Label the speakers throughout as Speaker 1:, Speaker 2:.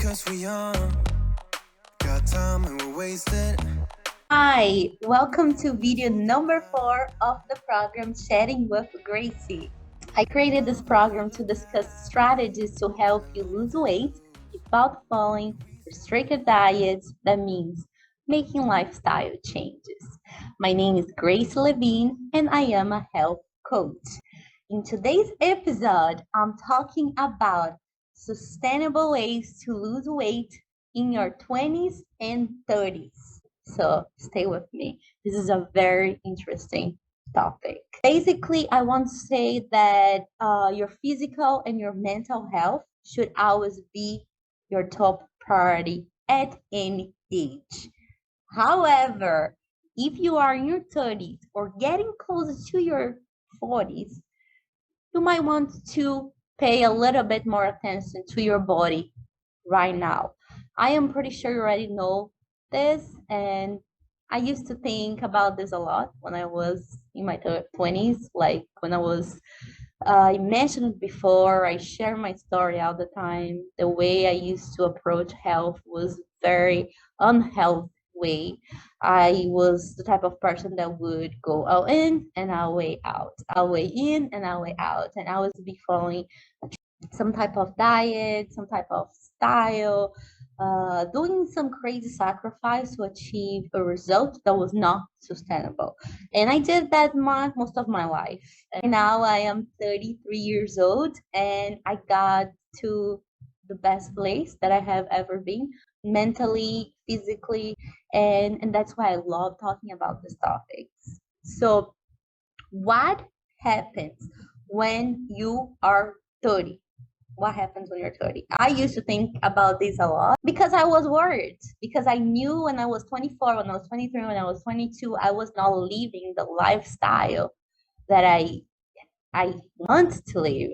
Speaker 1: Cause we young, got time and we're wasted.
Speaker 2: Hi, welcome to video number 4 of the program Chatting with Greice. I created this program to discuss strategies to help you lose weight without following restricted diets. That means making lifestyle changes. My name is Greice Levine and I am a health coach. In today's episode, I'm talking about sustainable ways to lose weight in your 20s and 30s. So stay with me. This is a very interesting topic. Basically, I want to say that your physical and your mental health should always be your top priority at any age. However, if you are in your 30s or getting closer to your 40s, you might want to pay a little bit more attention to your body right now. I am pretty sure you already know this, and I used to think about this a lot when I was in my 20s. Like when I mentioned it before, I share my story all the time. The way I used to approach health was very unhealthy way. I was the type of person that would go all in and I'll way out. I'll weigh in and I'll weigh out. And I was be following some type of diet, some type of style, doing some crazy sacrifice to achieve a result that was not sustainable. And I did that most of my life. And now I am 33 years old and I got to the best place that I have ever been, mentally, physically, and that's why I love talking about these topics. So what happens when you are 30? What happens when you're 30? I used to think about this a lot because I was worried. Because I knew when I was 24, when I was 23, when I was 22, I was not living the lifestyle that I want to live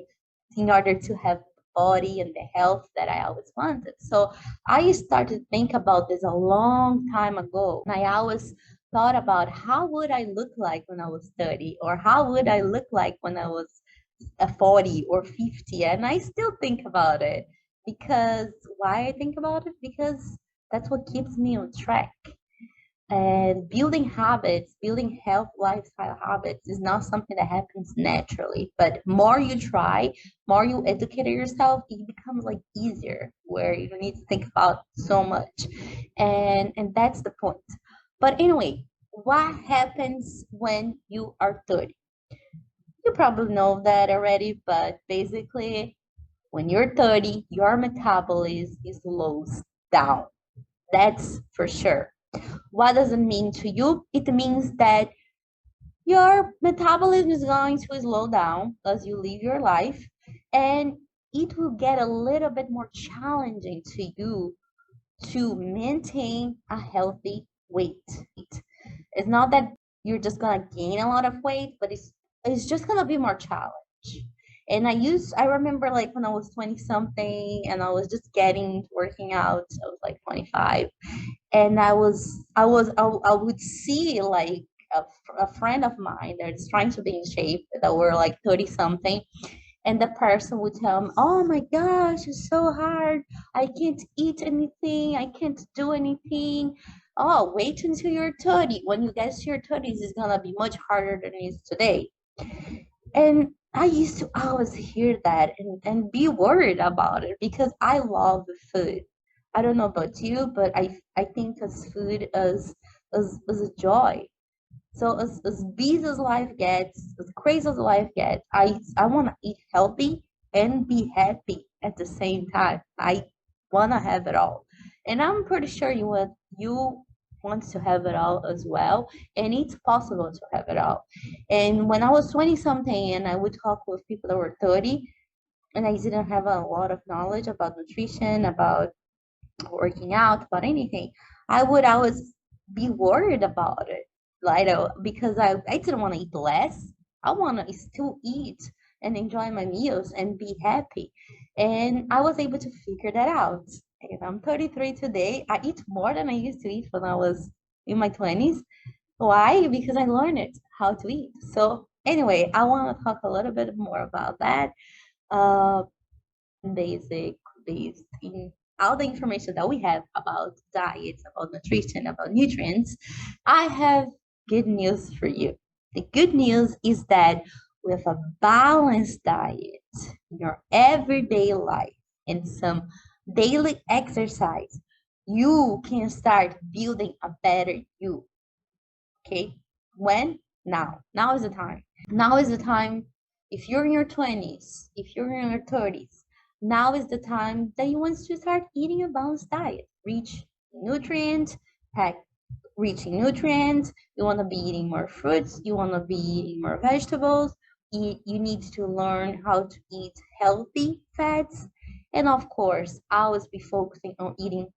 Speaker 2: in order to have the body and the health that I always wanted. So I started to think about this a long time ago. And I always thought about how would I look like when I was 30, or how would I look like when I was 40 or 50, and I still think about it. Because why I think about it? Because that's what keeps me on track. And building habits, building health lifestyle habits is not something that happens naturally. But more you try, more you educate yourself, it becomes like easier, where you don't need to think about so much. And that's the point. But anyway, what happens when you are 30? You probably know that already, but basically, when you're 30, your metabolism slows down. That's for sure. What does it mean to you? It means that your metabolism is going to slow down as you live your life, and it will get a little bit more challenging to you to maintain a healthy weight. It's not that you're just gonna gain a lot of weight, but it's just gonna be more challenge. And I remember like when I was 20 something and I was just getting working out, I was like 25, and I would see like a friend of mine that's trying to be in shape that were like 30 something, and the person would tell me, oh my gosh, it's so hard, I can't eat anything, I can't do anything. Oh, wait until you're 30. When you get to your 30s, it's gonna be much harder than it is today. And I used to always hear that and be worried about it because I love food. I don't know about you, but I think as food as a joy. So as busy as life gets, as crazy as life gets, I want to eat healthy and be happy at the same time. I want to have it all, and I'm pretty sure you want to have it all as well, and it's possible to have it all. And when I was 20 something, and I would talk with people that were 30, and I didn't have a lot of knowledge about nutrition, about working out, about anything, I would always be worried about it. Like, because I didn't want to eat less. I want to still eat and enjoy my meals and be happy. And I was able to figure that out. And I'm 33 today. I eat more than I used to eat when I was in my 20s. Why? Because I learned it, how to eat. So anyway, I want to talk a little bit more about that. Uh, basic, these things. all the information that we have about diets, about nutrition, about nutrients, I have good news for you. The good news is that with a balanced diet, your everyday life, and some daily exercise, you can start building a better you. Okay? When? Now. Now is the time. Now is the time. If you're in your 20s, if you're in your 30s, now is the time that you want to start eating a balanced diet. Nutrients, pack reaching nutrients. You want to be eating more fruits. You want to be eating more vegetables. You need to learn how to eat healthy fats. And of course, always be focusing on eating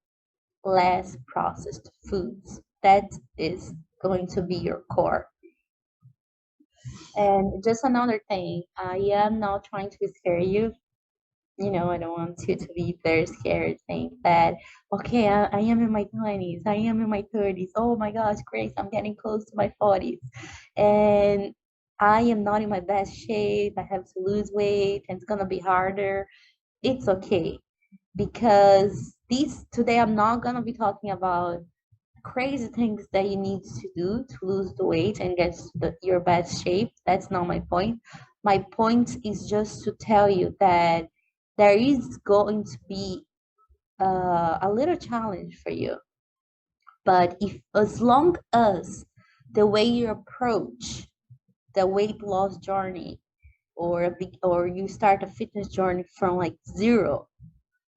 Speaker 2: less processed foods. That is going to be your core. And just another thing, I am not trying to scare you. I don't want you to be very scared, think that, okay, I am in my 20s, I am in my 30s. Oh my gosh, Grace, I'm getting close to my 40s. And I am not in my best shape. I have to lose weight and it's going to be harder. It's okay because today I'm not going to be talking about crazy things that you need to do to lose the weight and get your best shape. That's not my point. My point is just to tell you that there is going to be a little challenge for you. But if as long as the way you approach the weight loss journey or you start a fitness journey from like zero,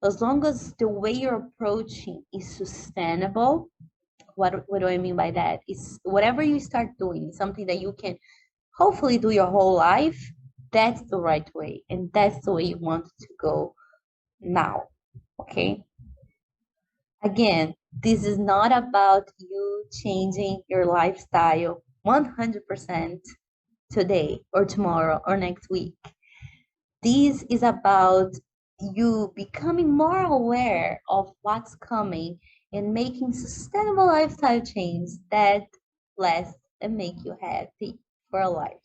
Speaker 2: as long as the way you're approaching is sustainable, what do I mean by that? Is whatever you start doing, something that you can hopefully do your whole life, that's the right way. And that's the way you want to go now. Okay? Again, this is not about you changing your lifestyle 100% today or tomorrow or next week. This is about you becoming more aware of what's coming and making sustainable lifestyle changes that last and make you happy for a lifetime.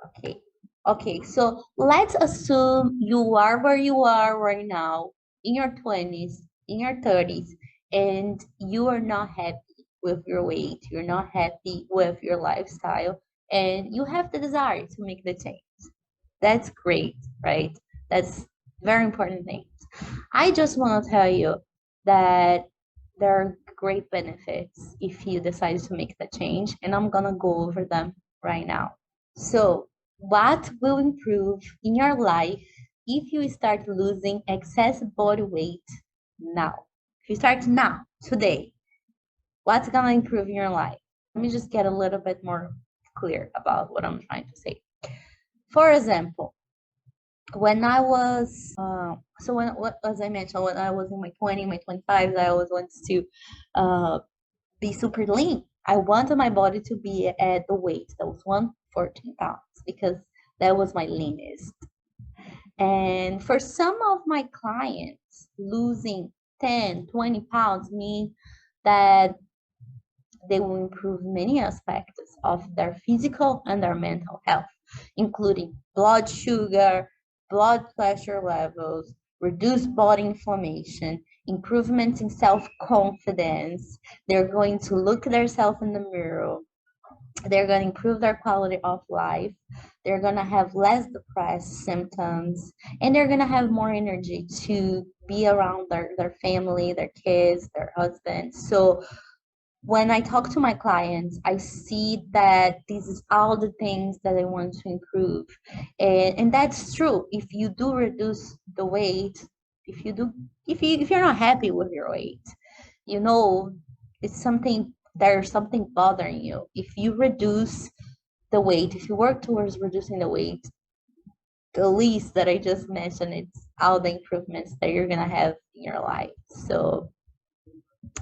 Speaker 2: Okay. Okay, so let's assume you are where you are right now in your 20s, in your 30s, and you are not happy with your weight, you're not happy with your lifestyle, and you have the desire to make the change. That's great, right? That's very important thing. I just want to tell you that there are great benefits if you decide to make the change, and I'm gonna go over them right now. So, what will improve in your life if you start losing excess body weight now? If you start now, today, what's gonna improve in your life? Let me just get a little bit more clear about what I'm trying to say. For example, when I was as I mentioned, when I was in my 20, my 25s, I always wanted to be super lean. I wanted my body to be at the weight that was 114 pounds because that was my leanest. And for some of my clients, losing 10, 20 pounds mean that they will improve many aspects of their physical and their mental health, including blood sugar, blood pressure levels, reduced body inflammation, improvements in self-confidence. They're going to look at themselves in the mirror. They're going to improve their quality of life. They're going to have less depressed symptoms, and they're going to have more energy to be around their family, their kids, their husbands. So when I talk to my clients, I see that this is all the things that I want to improve. And that's true. If you do reduce the weight, if you're not happy with your weight, you know, there's something bothering you. If you reduce the weight, if you work towards reducing the weight, the least that I just mentioned, it's all the improvements that you're gonna have in your life. So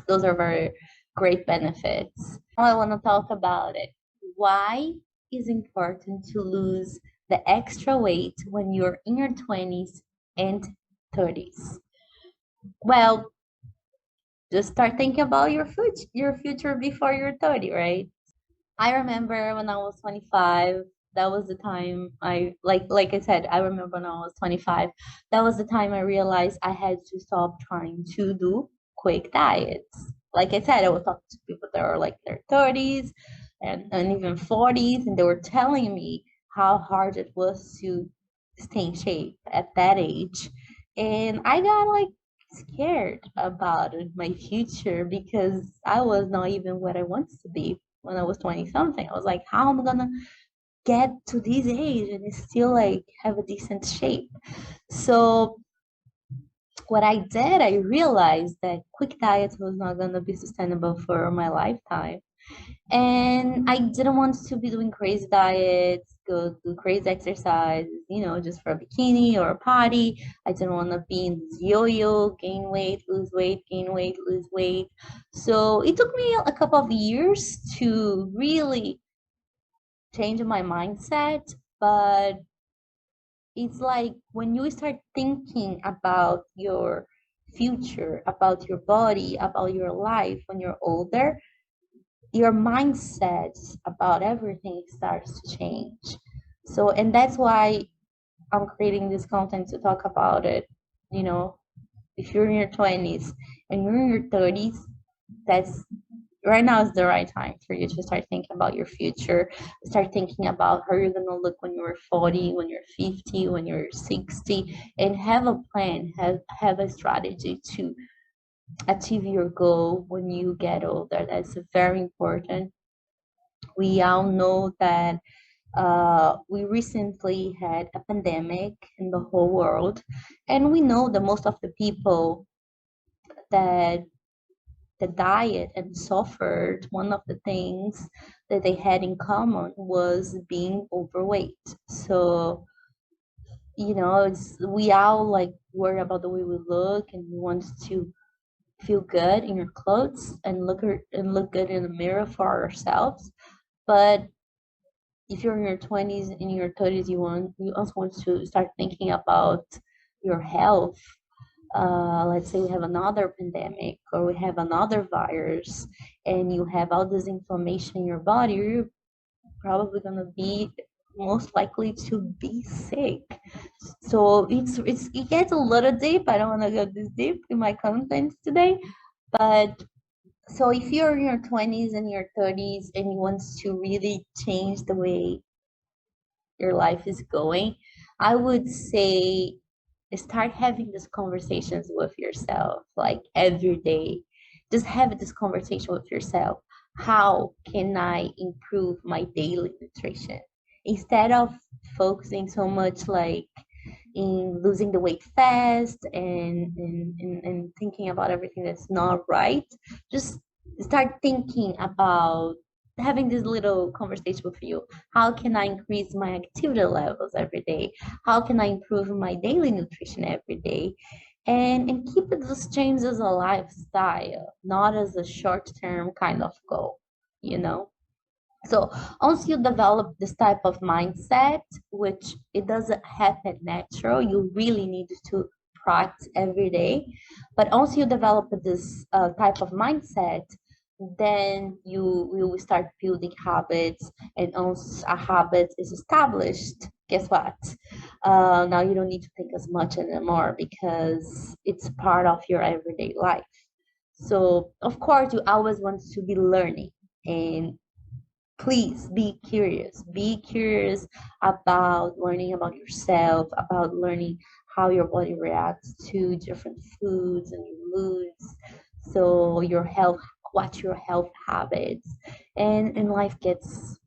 Speaker 2: those are very great benefits. Now I want to talk about it. Why is important to lose the extra weight when you're in your 20s and 30s? Well, just start thinking about your future before you're 30, right? I remember when I was 25, that was the time like I said, I remember when I was 25, that was the time I realized I had to stop trying to do quick diets. Like I said, I was talking to people that are like their 30s and even 40s, and they were telling me how hard it was to stay in shape at that age. And I got like scared about my future because I was not even what I wanted to be when I was 20 something. I was like, how am I gonna get to this age and still like have a decent shape? So what I did, I realized that quick diet was not gonna be sustainable for my lifetime. And I didn't want to be doing crazy diets, go do crazy exercise, just for a bikini or a party. I didn't want to be in this yo-yo, gain weight, lose weight, gain weight, lose weight. So it took me a couple of years to really change my mindset. But it's like when you start thinking about your future, about your body, about your life when you're older, your mindset about everything starts to change. So, and that's why I'm creating this content to talk about it. You know, if you're in your 20s and you're in your 30s, that's right now is the right time for you to start thinking about your future. Start thinking about how you're going to look when you're 40, when you're 50, when you're 60, and have a plan, have a strategy to achieve your goal when you get older. That's very important. We all know that we recently had a pandemic in the whole world, and we know that most of the people that diet and suffered, one of the things that they had in common was being overweight. So, we all like worry about the way we look and we want to feel good in your clothes and look good in the mirror for ourselves. But if you're in your 20s and your 30s, you also want to start thinking about your health. Let's say we have another pandemic or we have another virus, and you have all this inflammation in your body, you're probably gonna be most likely to be sick. So it gets a little deep. I don't want to go this deep in my content today, but so if you're in your 20s and your 30s and you want to really change the way your life is going, I would say start having these conversations with yourself like every day. Just have this conversation with yourself. How can I improve my daily nutrition? Instead of focusing so much like in losing the weight fast and thinking about everything that's not right, just start thinking about having this little conversation with you. How can I increase my activity levels every day? How can I improve my daily nutrition every day? And keep this change as a lifestyle, not as a short term kind of goal, you know? So once you develop this type of mindset, which it doesn't happen natural, you really need to practice every day. But once you develop this type of mindset, then you will start building habits, and once a habit is established, guess what? Now you don't need to think as much anymore because it's part of your everyday life. So of course, you always want to be learning, and please be curious about learning about yourself, about learning how your body reacts to different foods and moods. So your health, watch your health habits, and life gets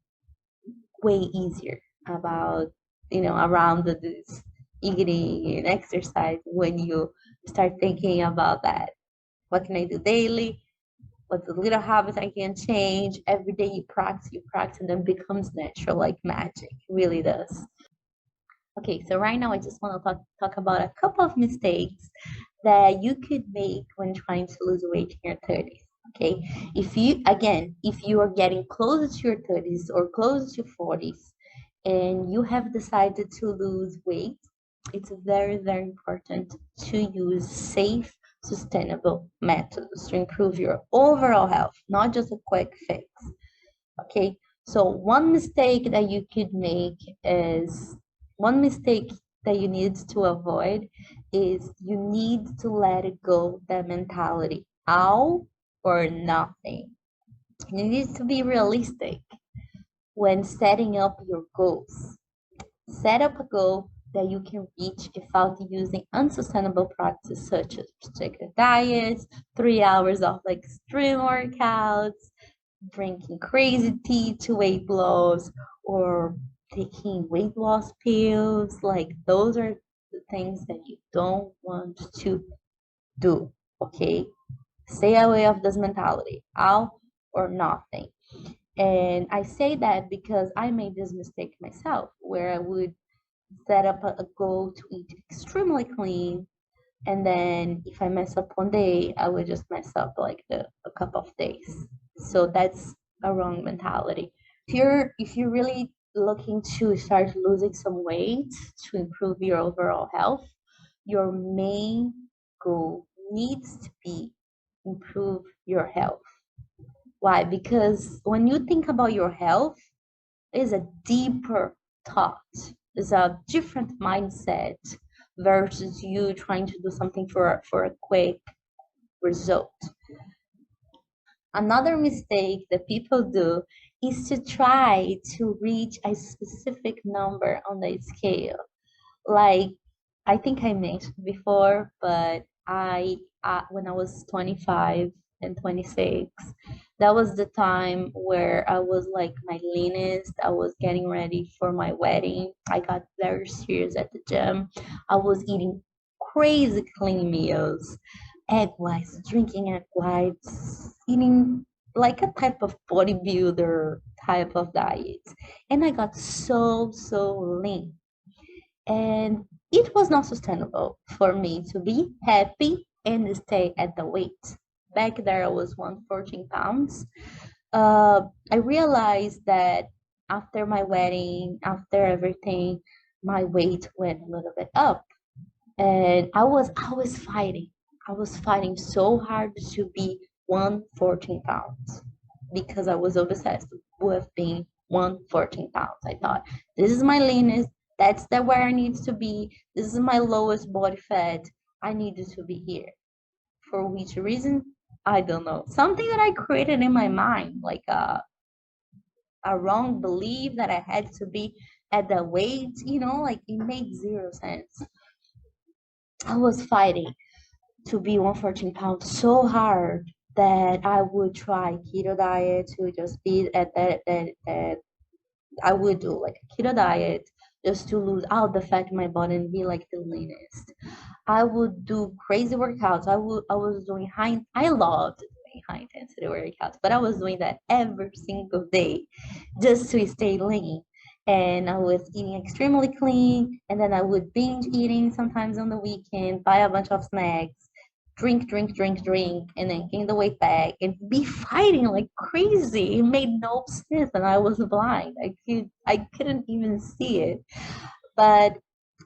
Speaker 2: way easier about around this eating and exercise when you start thinking about that. What can I do daily? What's the little habits I can change? Every day you practice, and then becomes natural like magic. It really does. Okay, so right now I just want to talk about a couple of mistakes that you could make when trying to lose weight in your 30s. Okay, if you are getting closer to your 30s or closer to 40s and you have decided to lose weight, it's very, very important to use safe, sustainable methods to improve your overall health, not just a quick fix. Okay, So one mistake that you need to avoid is you need to let it go, that mentality, all or nothing. You need to be realistic when setting up your goals. Set up a goal that you can reach without using unsustainable practices such as strict diets, 3 hours of extreme workouts, drinking crazy tea to weight loss, or taking weight loss pills. Like those are the things that you don't want to do. Okay? Stay away of this mentality. All or nothing. And I say that because I made this mistake myself, where I would set up a goal to eat extremely clean, and then if I mess up one day, I would just mess up like a couple of days. So that's a wrong mentality. If you're really looking to start losing some weight to improve your overall health, your main goal needs to be improve your health. Why? Because when you think about your health, is a deeper thought, is a different mindset versus you trying to do something for a quick result. Another mistake that people do is to try to reach a specific number on the scale. Like I think I mentioned before, but I when I was 25 and 26, that was the time where I was like my leanest. I was getting ready for my wedding. I got very serious at the gym. I was eating crazy clean meals, egg whites, drinking egg whites, eating like a type of bodybuilder type of diet. And I got so lean, and it was not sustainable for me to be happy and stay at the weight. Back there, I was 114 pounds. I realized that after my wedding, after everything, my weight went a little bit up, and I was fighting. I was fighting so hard to be 114 pounds because I was obsessed with being 114 pounds. I thought this is my leanest, that's the where I need to be. This is my lowest body fat. I needed to be here. For which reason? I don't know. Something that I created in my mind, like a wrong belief that I had to be at the weight, like it made zero sense. I was fighting to be 114 pounds so hard that I would try keto diet to just be at that I would do like a keto diet just to lose all the fat in my body and be like the leanest. I would do crazy workouts. I was doing I loved doing high intensity workouts, but I was doing that every single day just to stay lean. And I was eating extremely clean, and then I would binge eating sometimes on the weekend, buy a bunch of snacks, drink, and then gain the weight back and be fighting like crazy. It made no sense, and I was blind. I couldn't even see it. But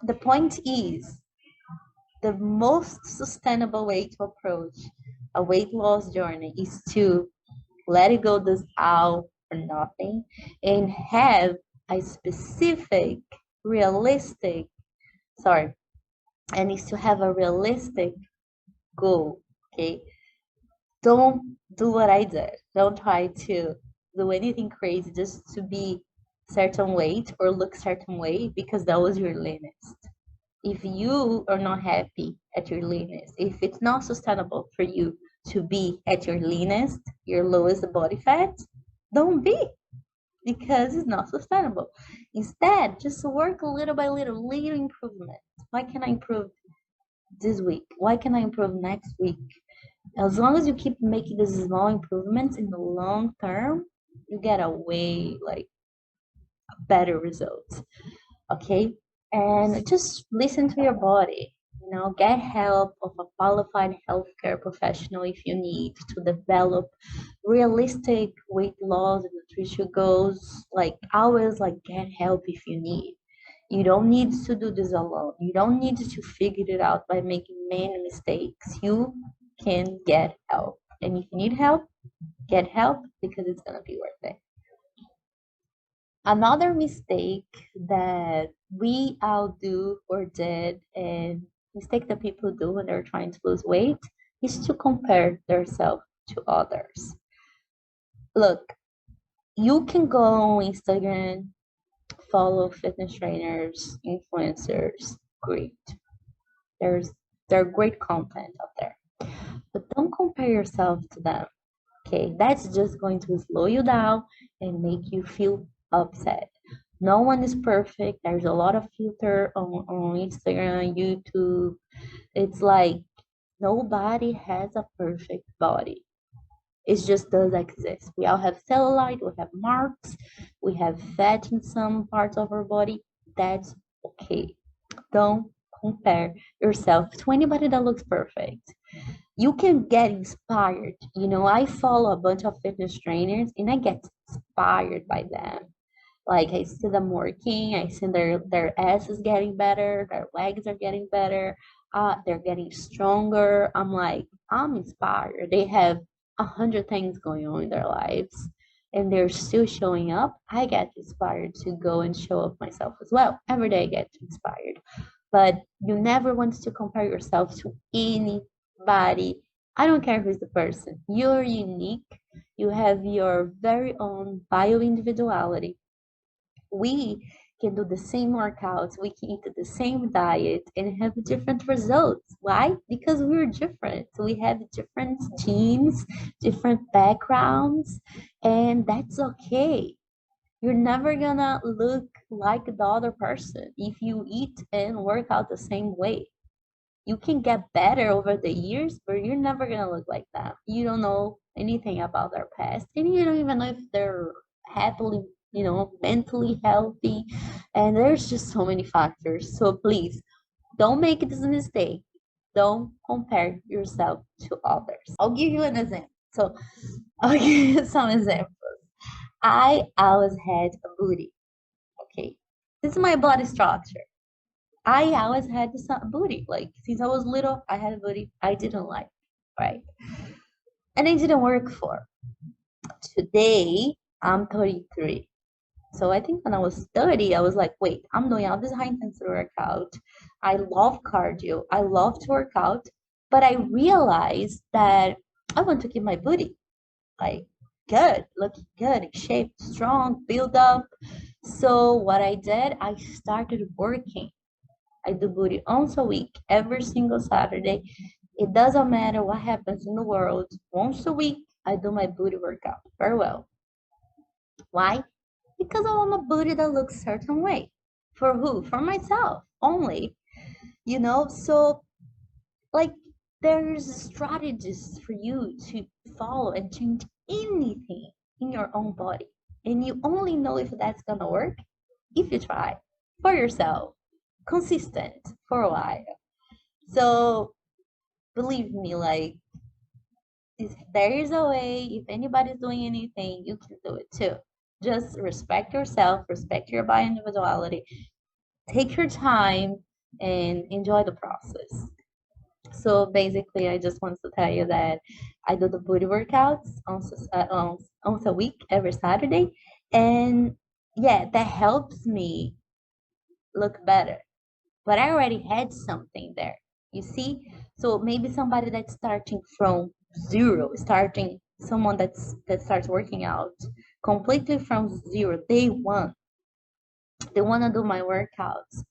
Speaker 2: the point is, the most sustainable way to approach a weight loss journey is to let it go this all or nothing and have a specific, realistic, sorry, and is to have a realistic goal. Okay. Don't do what I did. Don't try to do anything crazy just to be certain weight or look certain way because that was your limits. If you are not happy at your leanness, if it's not sustainable for you to be at your leanest, your lowest body fat, don't be, because it's not sustainable. Instead, just work little by little, little improvements. Why can I improve this week? Why can I improve next week? As long as you keep making these small improvements in the long term, you get a way like better results. Okay, and just listen to your body. Get help of a qualified healthcare professional if you need to develop realistic weight loss and nutrition goals. Like always, like get help if you need. You don't need to do this alone. You don't need to figure it out by making many mistakes. You can get help, and if you need help, get help because it's gonna be worth it. Another mistake that we all do or did, and mistake that people do when they're trying to lose weight, is to compare themselves to others. Look, you can go on Instagram, follow fitness trainers, influencers, great. There's there are great content out there. But don't compare yourself to them. Okay, that's just going to slow you down and make you feel upset. No one is perfect. There's a lot of filter on Instagram, YouTube. It's like nobody has a perfect body. It just does exist. We all have cellulite, we have marks, we have fat in some parts of our body. That's okay. Don't compare yourself to anybody that looks perfect. You can get inspired. I follow a bunch of fitness trainers and I get inspired by them. Like I see them working, I see their asses getting better, their legs are getting better, they're getting stronger. I'm like, I'm inspired. They have 100 things going on in their lives and they're still showing up. I get inspired to go and show up myself as well. Every day I get inspired. But you never want to compare yourself to anybody. I don't care who's the person. You're unique. You have your very own bio-individuality. We can do the same workouts, we can eat the same diet and have different results. Why? Because we're different. We have different genes, different backgrounds, and that's okay. You're never gonna look like the other person if you eat and work out the same way. You can get better over the years, but you're never gonna look like that. You don't know anything about their past, and you don't even know if they're happily, mentally healthy. And there's just so many factors. So please don't make this mistake. Don't compare yourself to others. I'll give you an example. So I'll give you some examples. I always had a booty. Okay. This is my body structure. I always had this booty. Like since I was little, I had a booty. I didn't like, right? And it didn't work for. Today, I'm 33. So I think when I was 30, I was like, wait, I'm doing all this high intensity workout. I love cardio. I love to work out. But I realized that I want to keep my booty like good, looking good, in shape, strong, build up. So what I did, I started working. I do booty once a week, every single Saturday. It doesn't matter what happens in the world. Once a week, I do my booty workout very well. Why? Because I want a booty that looks certain way. For who? For myself only. So like there's strategies for you to follow and change anything in your own body. And you only know if that's gonna work if you try for yourself, consistent for a while. So believe me, like if there is a way, if anybody's doing anything, you can do it too. Just respect yourself, respect your bio individuality, take your time and enjoy the process. So basically, I just want to tell you that I do the booty workouts once a week, every Saturday. And yeah, that helps me look better. But I already had something there, you see? So maybe somebody that's starting from zero, starting someone that starts working out completely from zero, day one, they want to do my workouts,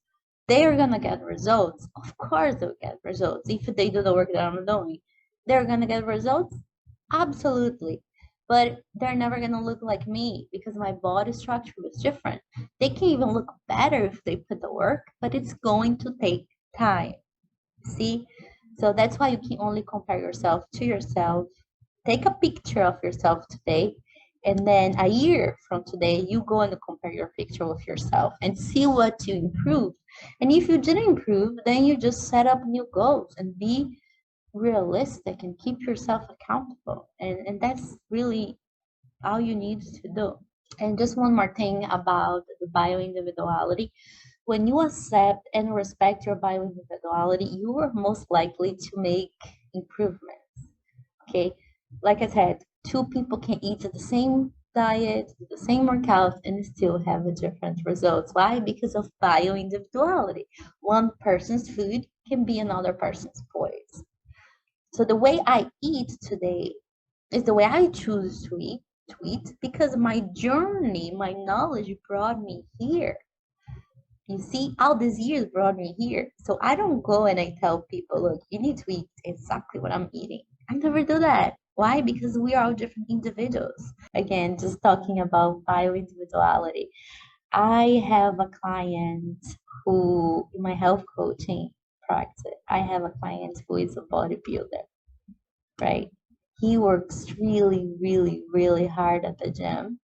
Speaker 2: they're gonna get results. Of course they'll get results. If they do the work that I'm doing, they're gonna get results. Absolutely. But they're never gonna look like me because my body structure was different. They can even look better if they put the work, but it's going to take time. See? So that's why you can only compare yourself to yourself. Take a picture of yourself today, and then a year from today, you go and compare your picture with yourself and see what you improved. And if you didn't improve, then you just set up new goals and be realistic and keep yourself accountable. And that's really all you need to do. And just one more thing about the bio individuality. When you accept and respect your bio individuality, you are most likely to make improvements. Okay. Like I said, two people can eat the diet, do the same workout, and still have a different results. Why? Because of bio-individuality. One person's food can be another person's poison. So the way I eat today is the way I choose to eat because my journey, my knowledge brought me here. You see, all these years brought me here. So I don't go and I tell people, look, you need to eat exactly what I'm eating. I never do that. Why? Because we are all different individuals. Again, just talking about bio-individuality. I have a client who, in my health coaching practice, I have a client who is a bodybuilder, right? He works really, really, really hard at the gym.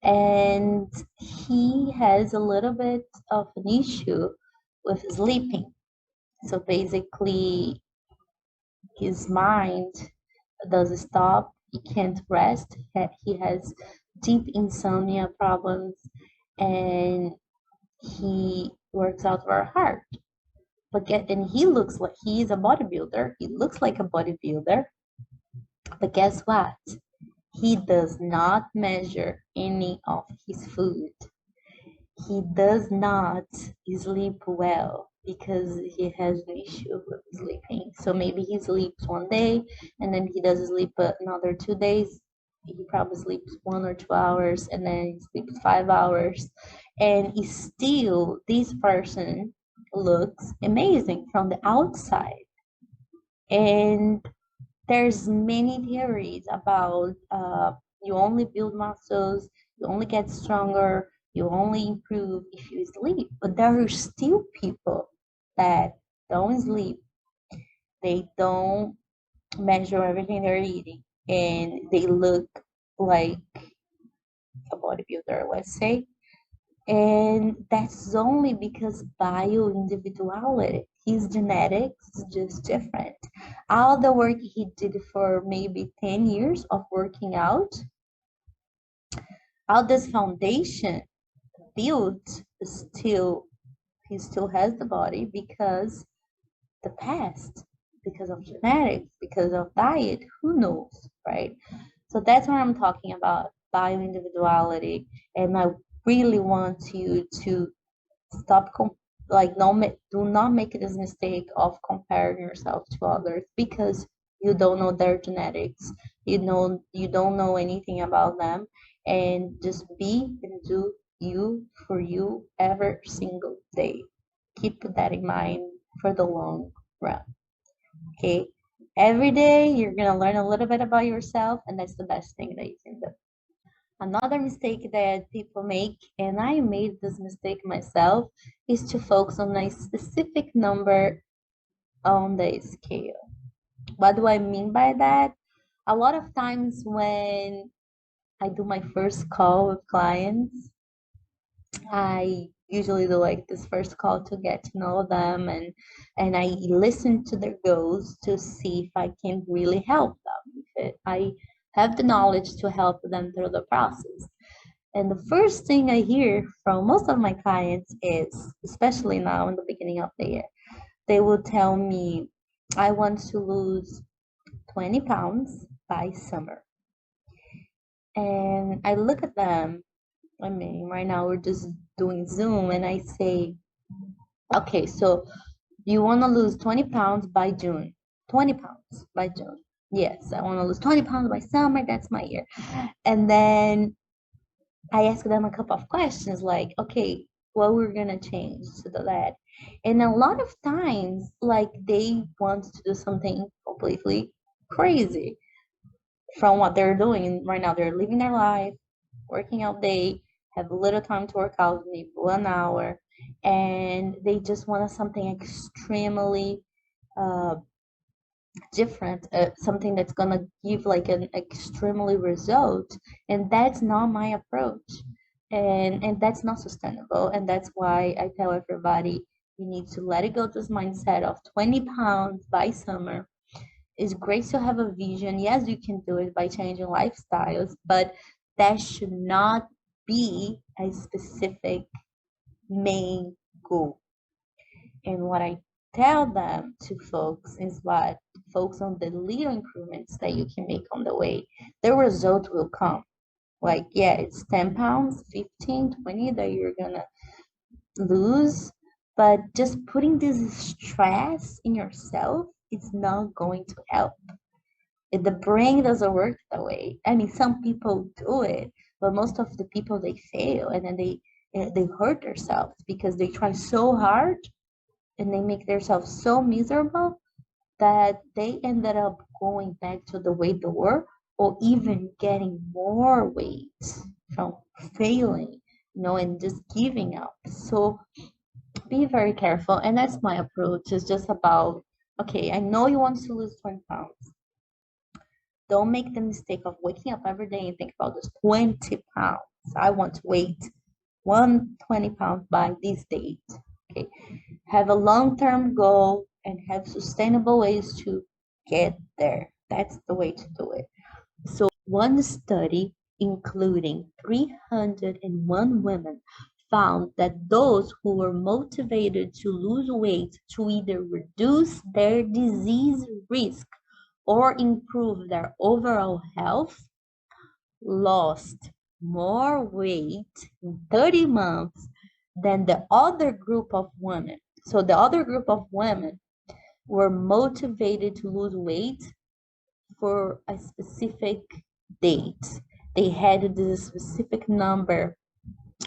Speaker 2: And he has a little bit of an issue with sleeping. So basically, his mind doesn't stop. He can't rest. He has deep insomnia problems, and he works out very hard. And he looks like he's a bodybuilder. He looks like a bodybuilder. But guess what? He does not measure any of his food. He does not sleep well because he has an issue with sleeping. So maybe he sleeps one day and then he doesn't sleep another 2 days. He probably sleeps 1 or 2 hours and then he sleeps 5 hours. And he still, this person looks amazing from the outside. And there's many theories about you only build muscles, you only get stronger, you only improve if you sleep. But there are still people that don't sleep, they don't measure everything they're eating, and they look like a bodybuilder, let's say. And that's only because bio-individuality. His genetics is just different. All the work he did for maybe 10 years of working out, all this foundation built, still he still has the body because the past, because of genetics, because of diet, who knows, right? So that's what I'm talking about, bio-individuality. And I really want you to stop do not make this mistake of comparing yourself to others because you don't know their genetics, you don't know anything about them, and just be and do you for you every single day. Keep that in mind for the long run. Okay, every day you're going to learn a little bit about yourself, and that's the best thing that you can do. Another mistake that people make, and I made this mistake myself, is to focus on a specific number on the scale. What do I mean by that? A lot of times when I do my first call with clients, I usually do like this first call to get to know them, and I listen to their goals to see if I can really help them, if I have the knowledge to help them through the process. And the first thing I hear from most of my clients is, especially now in the beginning of the year, they will tell me, I want to lose 20 pounds by summer. And I look at them, I mean, right now we're just doing Zoom, and I say, okay, so you want to lose 20 pounds by June. 20 pounds by June. Yes, I want to lose 20 pounds by summer. That's my year. And then I ask them a couple of questions like, okay, what we're gonna change to do that? And a lot of times, like they want to do something completely crazy from what they're doing. And right now, they're living their life, working out day, have a little time to work out, maybe 1 hour, and they just want something extremely uh, different, something that's gonna give like an extremely result, and that's not my approach, and that's not sustainable. And that's why I tell everybody you need to let it go, this mindset of 20 pounds by summer. It's great to have a vision. Yes, you can do it by changing lifestyles, but that should not be a specific main goal. And what I tell them to folks is what focus on the little improvements that you can make on the way. The result will come. Like, yeah, it's 10 pounds, 15, 20 that you're gonna lose, but just putting this stress in yourself, it's not going to help. The brain doesn't work that way. I mean, some people do it, but most of the people they fail, and then they hurt themselves because they try so hard and they make themselves so miserable that they ended up going back to the way they were, or even getting more weight from failing, and just giving up. So be very careful. And that's my approach. It's just about, okay, I know you want to lose 20 pounds. Don't make the mistake of waking up every day and think about this 20 pounds. I want to weight 120 pounds by this date. Okay. Have a long-term goal and have sustainable ways to get there. That's the way to do it. So one study, including 301 women, found that those who were motivated to lose weight to either reduce their disease risk or improve their overall health lost more weight in 30 months than the other group of women. So the other group of women were motivated to lose weight for a specific date. They had this specific number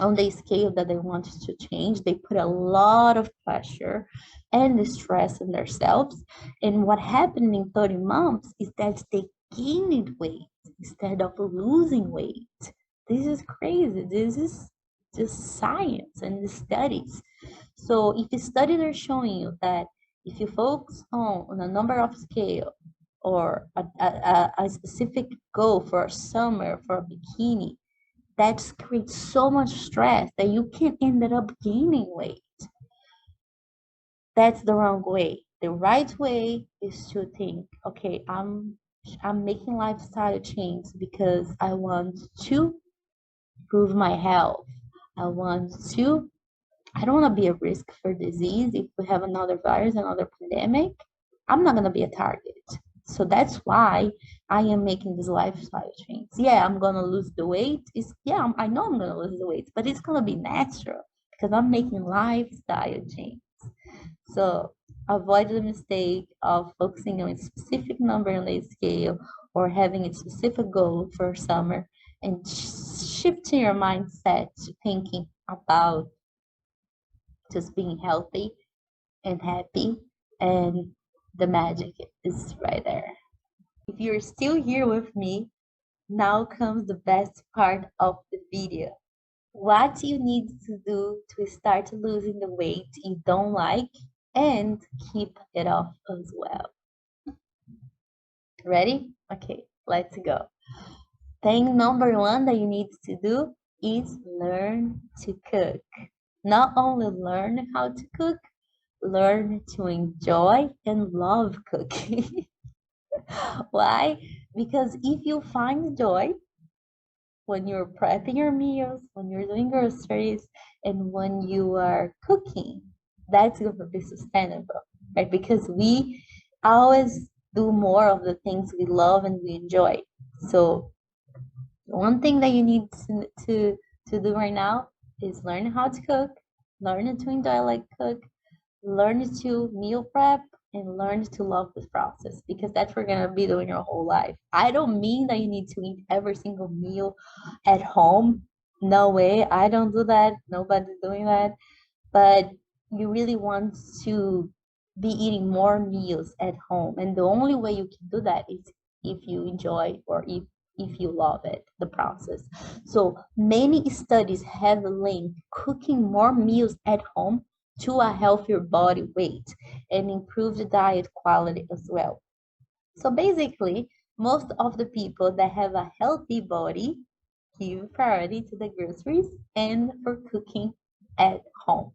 Speaker 2: on the scale that they wanted to change. They put a lot of pressure and stress on themselves. And what happened in 30 months is that they gained weight instead of losing weight. This is crazy. This is just science and studies. So if the studies are showing you that if you focus on a number of scale or a specific goal for a summer, for a bikini, that creates so much stress that you can end up gaining weight. That's the wrong way. The right way is to think, okay, I'm making lifestyle change because I want to improve my health. I want to I don't want to be a risk for disease. If we have another virus, another pandemic, I'm not going to be a target. So that's why I am making this lifestyle change. Yeah, I'm going to lose the weight. I know I'm going to lose the weight, but it's going to be natural because I'm making lifestyle change. So avoid the mistake of focusing on a specific number on the scale or having a specific goal for summer, and shifting your mindset to thinking about just being healthy and happy, and the magic is right there. If you're still here with me, now comes the best part of the video. What you need to do to start losing the weight you don't like and keep it off as well. Ready? Okay, let's go. Thing number one that you need to do is learn to cook. Not only learn how to cook, learn to enjoy and love cooking. Why? Because if you find joy when you're prepping your meals, when you're doing groceries, and when you are cooking, that's going to be sustainable, right? Because we always do more of the things we love and we enjoy. So one thing that you need to do right now is learn how to cook, learn to enjoy like cook, learn to meal prep, and learn to love this process, because that's what you're gonna be doing your whole life. I don't mean that you need to eat every single meal at home. No way. I don't do that. Nobody's doing that. But you really want to be eating more meals at home. And the only way you can do that is if you enjoy, or if you love it, the process. So many studies have linked cooking more meals at home to a healthier body weight and improved diet quality as well. So basically, most of the people that have a healthy body give priority to the groceries and for cooking at home.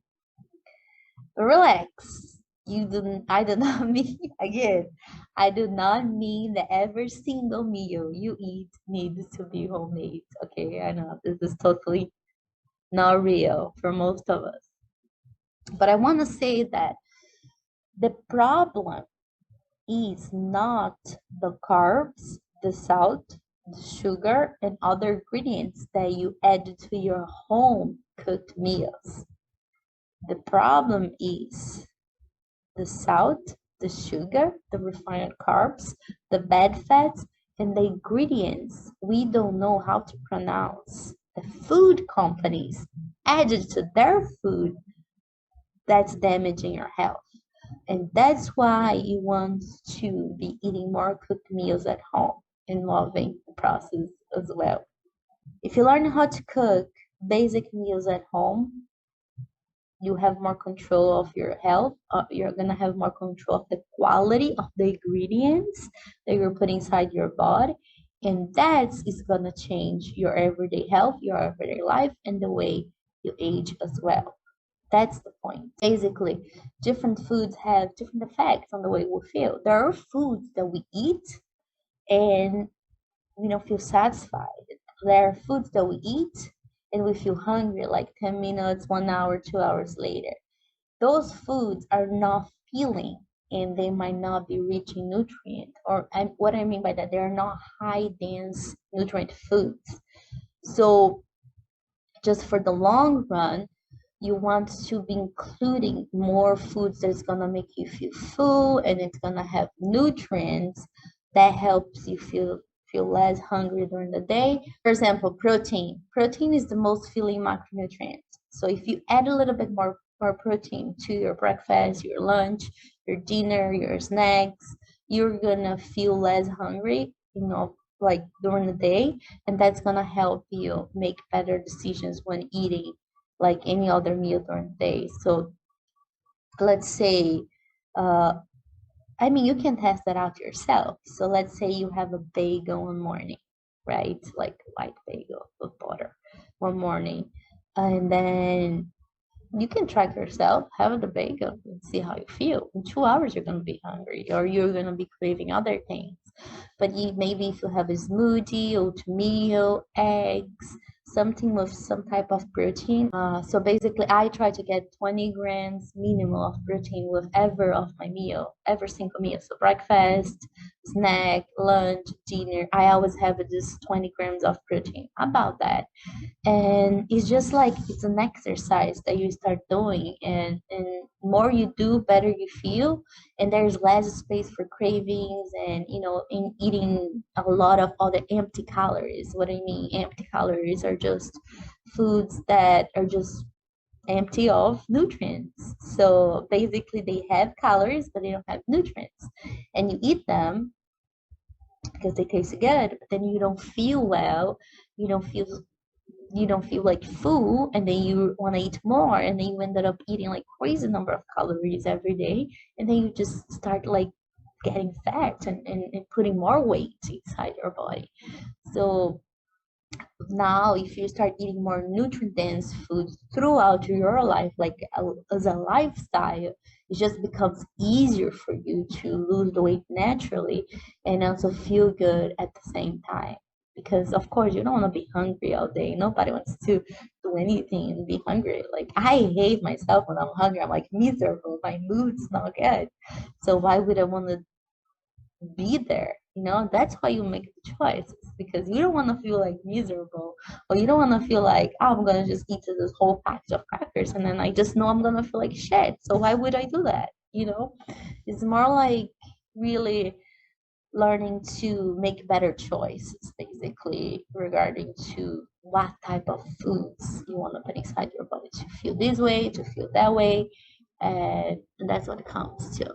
Speaker 2: Relax. I do not mean, again, I do not mean that every single meal you eat needs to be homemade. Okay, I know this is totally not real for most of us. But I want to say that the problem is not the carbs, the salt, the sugar and other ingredients that you add to your home cooked meals. The problem is the salt, the sugar, the refined carbs, the bad fats, and the ingredients we don't know how to pronounce. The food companies added to their food that's damaging your health. And that's why you want to be eating more cooked meals at home and loving the process as well. If you learn how to cook basic meals at home, you have more control of your health. You're gonna have more control of the quality of the ingredients that you're putting inside your body, and that is gonna change your everyday health, your everyday life, and the way you age as well. That's the point. Basically, different foods have different effects on the way we feel. There are foods that we eat and we don't feel satisfied. There are foods that we eat and we feel hungry like 10 minutes, 1 hour, 2 hours later. Those foods are not filling and they might not be rich in nutrient. What I mean by that, they're not high dense nutrient foods. So just for the long run, you want to be including more foods that's gonna make you feel full and it's gonna have nutrients that helps you feel less hungry during the day. For example, protein. Protein is the most filling macronutrient. So if you add a little bit more protein to your breakfast, your lunch, your dinner, your snacks, you're gonna feel less hungry, like during the day, and that's gonna help you make better decisions when eating like any other meal during the day. So let's say, uh, I mean, you can test that out yourself. So let's say you have a bagel one morning, right? Like white bagel with butter one morning. And then you can track yourself, have the bagel, and see how you feel. In 2 hours, you're going to be hungry or you're going to be craving other things. But maybe if you have a smoothie, oatmeal, eggs, something with some type of protein. So basically, I try to get 20 grams minimum of protein with every single meal. So breakfast, snack, lunch, dinner. I always have this 20 grams of protein. About that, and it's just like it's an exercise that you start doing, and more you do, better you feel, and there's less space for cravings and in eating a lot of all the empty calories. What I mean empty calories are just foods that are just empty of nutrients. So basically they have calories but they don't have nutrients, and you eat them because they taste good, but then you don't feel well, you don't feel you don't feel like full, and then you want to eat more, and then you ended up eating like crazy number of calories every day, and then you just start like getting fat and putting more weight inside your body. So now if you start eating more nutrient dense foods throughout your life, like as a lifestyle, it just becomes easier for you to lose the weight naturally and also feel good at the same time, because of course you don't want to be hungry all day. Nobody wants to do anything and be hungry. Like I hate myself when I'm hungry. I'm like miserable, my mood's not good. So why would I want to be there? That's why you make the choices, because you don't want to feel like miserable, or you don't want to feel like, oh, I'm gonna just eat this whole package of crackers and then I just know I'm gonna feel like shit. So why would I do that? It's more like really learning to make better choices, basically, regarding to what type of foods you want to put inside your body to feel this way, to feel that way, and that's what it comes to.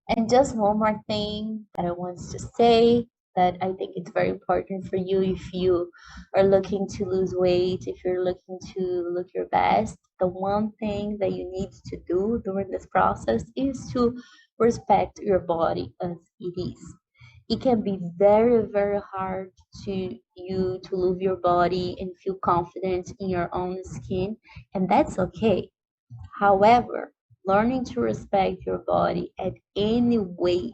Speaker 2: And just one more thing that I want to say, that I think it's very important for you if you are looking to lose weight, if you're looking to look your best. The one thing that you need to do during this process is to respect your body as it is. It can be very, very hard to you to love your body and feel confident in your own skin, and that's okay. However, learning to respect your body at any weight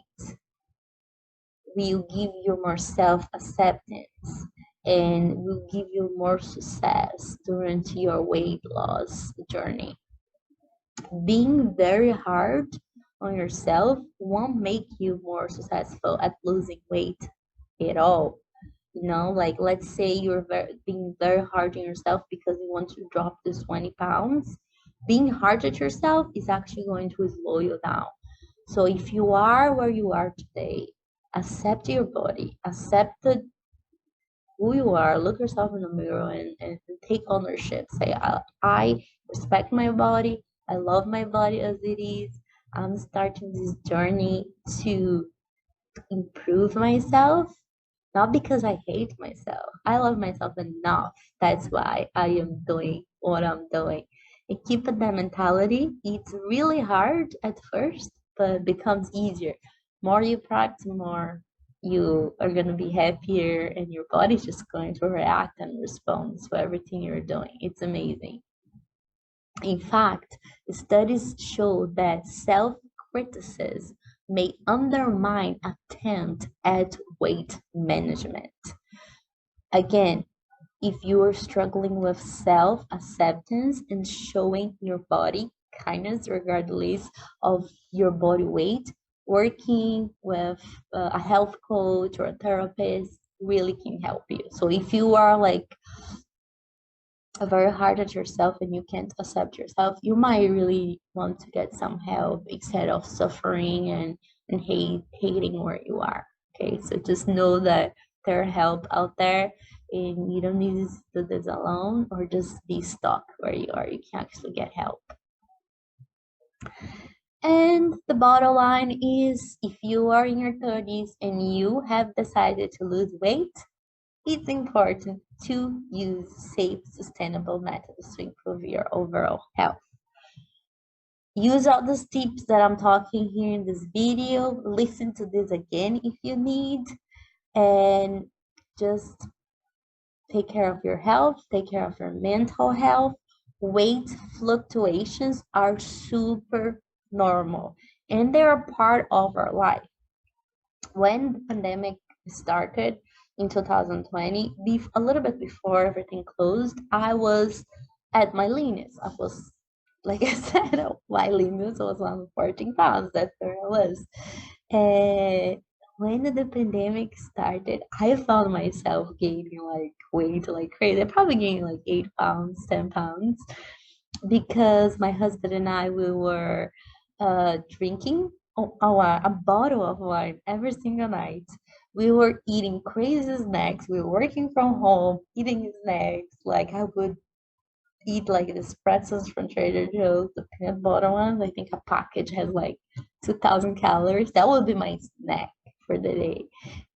Speaker 2: will give you more self acceptance and will give you more success during your weight loss journey. Being very hard on yourself won't make you more successful at losing weight at all. Like let's say you're being very hard on yourself because you want to drop this 20 pounds. Being hard at yourself is actually going to slow you down. So if you are where you are today, accept your body, accept who you are, look yourself in the mirror and take ownership. Say, I respect my body, I love my body as it is. I'm starting this journey to improve myself, not because I hate myself. I love myself enough. That's why I am doing what I'm doing. And keep that mentality. It's really hard at first, but becomes easier. More you practice, more you are going to be happier, and your body's just going to react and respond to everything you're doing. It's amazing. In fact, studies show that self criticism may undermine attempt at weight management. Again, if you are struggling with self acceptance and showing your body kindness regardless of your body weight, working with a health coach or a therapist really can help you. So if you are like very hard at yourself and you can't accept yourself, you might really want to get some help instead of suffering and hating where you are. Okay, so just know that there are help out there and you don't need to do this alone or just be stuck where you are. You can actually get help. And the bottom line is if you are in your 30s and you have decided to lose weight, it's important to use safe, sustainable methods to improve your overall health. Use all those tips that I'm talking here in this video. Listen to this again if you need, and just take care of your health, take care of your mental health. Weight fluctuations are super normal and they are part of our life. When the pandemic started in 2020, a little bit before everything closed, I was at my leanest. I was, like I said, my leanest was 114 pounds. That's where I was. And when the pandemic started, I found myself gaining like weight like crazy. I probably gained like 8 pounds, 10 pounds because my husband and I we were drinking a bottle of wine every single night. We were eating crazy snacks. We were working from home, eating snacks. Like I would eat like these pretzels from Trader Joe's, the peanut butter ones. I think a package has like 2,000 calories. That would be my snack for the day.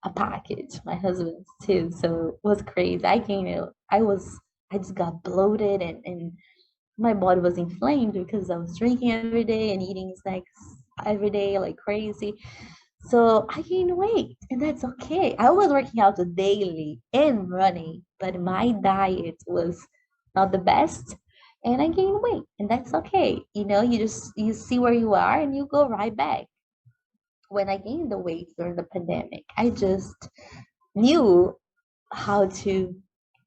Speaker 2: A package. My husband's too. So it was crazy. I just got bloated and my body was inflamed because I was drinking every day and eating snacks every day like crazy. So I gained weight, and that's okay. I was working out daily and running, but my diet was not the best, and I gained weight, and that's okay. You see where you are, and you go right back. When I gained the weight during the pandemic, I just knew how to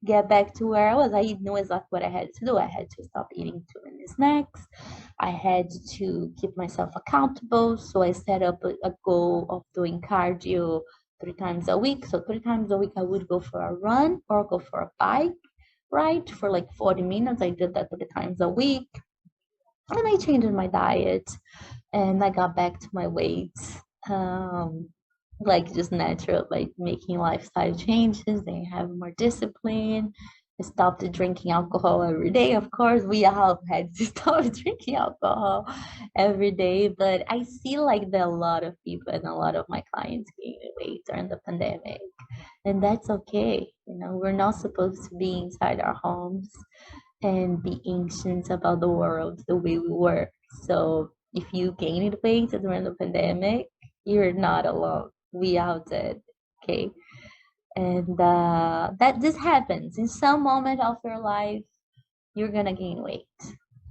Speaker 2: get back to where I was. I knew exactly what I had to do. I had to stop eating too many snacks. I had to keep myself accountable. So I set up a goal of doing cardio 3 times a week. So 3 times a week, I would go for a run or go for a bike ride for like 40 minutes. I did that 3 times a week. And I changed my diet and I got back to my weight. Um, like just natural, like making lifestyle changes. They have more discipline. I stopped drinking alcohol every day. Of course, we all had to stop drinking alcohol every day. But I see like that a lot of people and a lot of my clients gained weight during the pandemic, and that's okay. We're not supposed to be inside our homes and be anxious about the world the way we were. So if you gained weight during the pandemic, you're not alone. We all did. Okay. And that this happens in some moment of your life, you're gonna gain weight.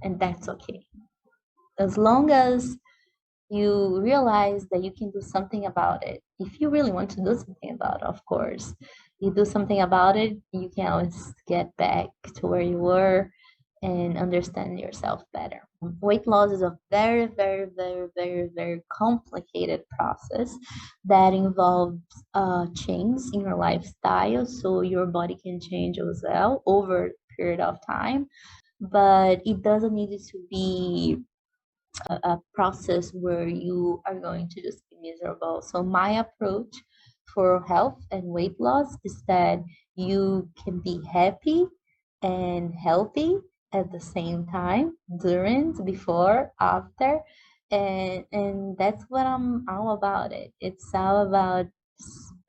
Speaker 2: And that's okay. As long as you realize that you can do something about it. If you really want to do something about it, of course, you do something about it, you can always get back to where you were and understand yourself better. Weight loss is a very, very, very, very, very complicated process that involves change in your lifestyle, so your body can change as well over a period of time. But it doesn't need to be a process where you are going to just be miserable. So my approach for health and weight loss is that you can be happy and healthy at the same time, during, before, after, and that's what I'm all about. It's all about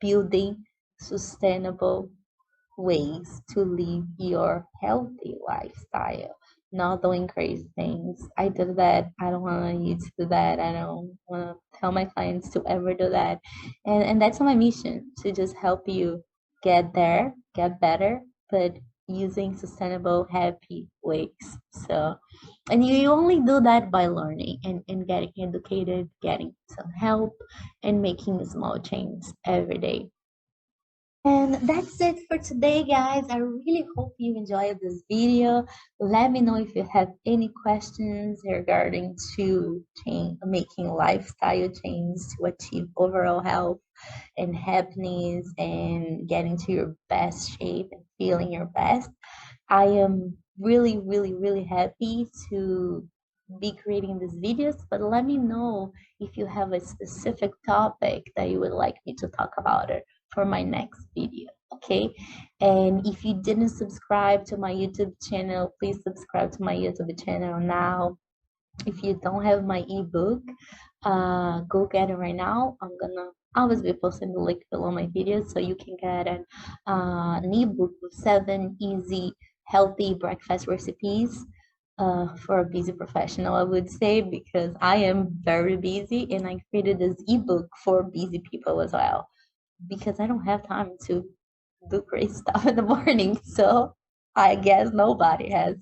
Speaker 2: building sustainable ways to live your healthy lifestyle, not doing crazy things. I did that. I don't want you to do that. I don't want to tell my clients to ever do that. And that's my mission, to just help you get there, get better, but using sustainable, happy ways. So, and you only do that by learning and getting educated, getting some help, and making small changes every day. And that's it for today, guys. I really hope you enjoyed this video. Let me know if you have any questions regarding to making lifestyle change to achieve overall health and happiness and getting to your best shape and feeling your best. I am really, really, really happy to be creating these videos, but let me know if you have a specific topic that you would like me to talk about it for my next video, okay? And if you didn't subscribe to my YouTube channel, please subscribe to my YouTube channel now. If you don't have my ebook, go get it right now. I'm gonna always be posting the link below my videos, so you can get an ebook with 7 easy healthy breakfast recipes for a busy professional, I would say, because I am very busy and I created this ebook for busy people as well, because I don't have time to do great stuff in the morning. So I guess nobody has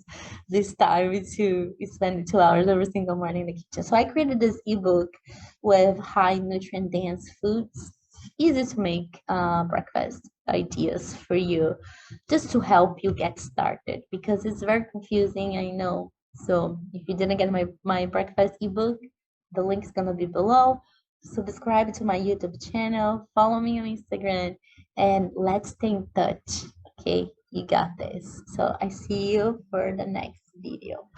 Speaker 2: this time to spend 2 hours every single morning in the kitchen. So I created this ebook with high nutrient dense foods, easy to make breakfast ideas for you, just to help you get started, because it's very confusing, I know. So if you didn't get my breakfast ebook, the link is gonna be below. Subscribe to my YouTube channel, follow me on Instagram, and let's stay in touch. Okay, you got this. So I see you for the next video.